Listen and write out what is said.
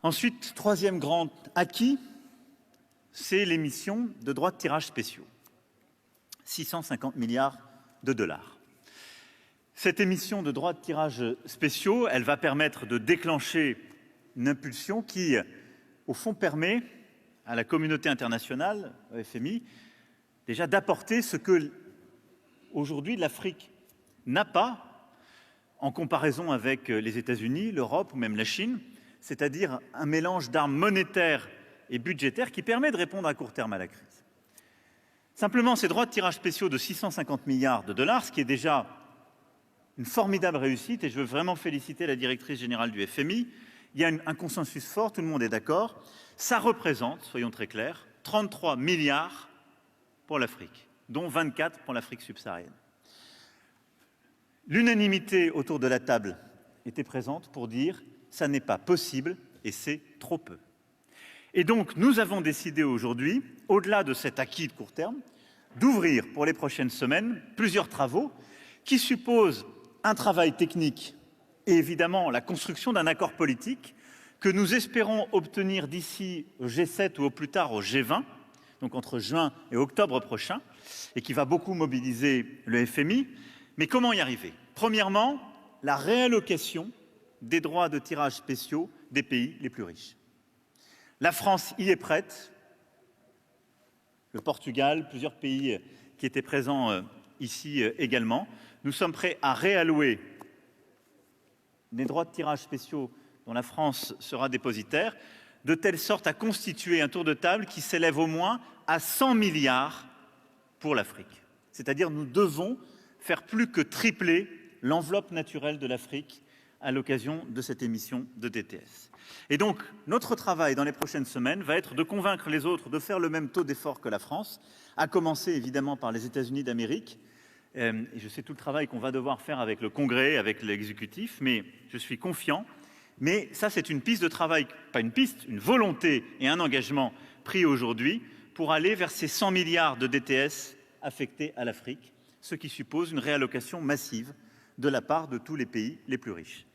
Ensuite, troisième grand acquis, c'est l'émission de droits de tirage spéciaux. 650 milliards de dollars. Cette émission de droits de tirage spéciaux, elle va permettre de déclencher une impulsion qui, au fond, permet à la communauté internationale, au FMI, déjà d'apporter ce que, aujourd'hui, l'Afrique n'a pas en comparaison avec les États-Unis, l'Europe ou même la Chine, c'est-à-dire un mélange d'armes monétaires et budgétaires qui permet de répondre à court terme à la crise. Simplement, ces droits de tirage spéciaux de 650 milliards de dollars, ce qui est déjà une formidable réussite, et je veux vraiment féliciter la directrice générale du FMI, il y a un consensus fort, tout le monde est d'accord, ça représente, soyons très clairs, 33 milliards pour l'Afrique, dont 24 pour l'Afrique subsaharienne. L'unanimité autour de la table était présente pour dire « ça n'est pas possible et c'est trop peu ». Et donc, nous avons décidé aujourd'hui, au-delà de cet acquis de court terme, d'ouvrir pour les prochaines semaines plusieurs travaux qui supposent un travail technique et évidemment la construction d'un accord politique que nous espérons obtenir d'ici au G7 ou au plus tard au G20, donc entre juin et octobre prochain, et qui va beaucoup mobiliser le FMI. Mais comment y arriver? Premièrement, la réallocation des droits de tirage spéciaux des pays les plus riches. La France y est prête, le Portugal, plusieurs pays qui étaient présents ici également. Nous sommes prêts à réallouer des droits de tirage spéciaux dont la France sera dépositaire, de telle sorte à constituer un tour de table qui s'élève au moins à 100 milliards pour l'Afrique. C'est-à-dire nous devons faire plus que tripler l'enveloppe naturelle de l'Afrique à l'occasion de cette émission de DTS. Et donc, notre travail dans les prochaines semaines va être de convaincre les autres de faire le même taux d'effort que la France, à commencer évidemment par les États-Unis d'Amérique. Et je sais tout le travail qu'on va devoir faire avec le Congrès, avec l'exécutif, mais je suis confiant. Mais ça, c'est une piste de travail, pas une piste, une volonté et un engagement pris aujourd'hui pour aller vers ces 100 milliards de DTS affectés à l'Afrique, ce qui suppose une réallocation massive de la part de tous les pays les plus riches.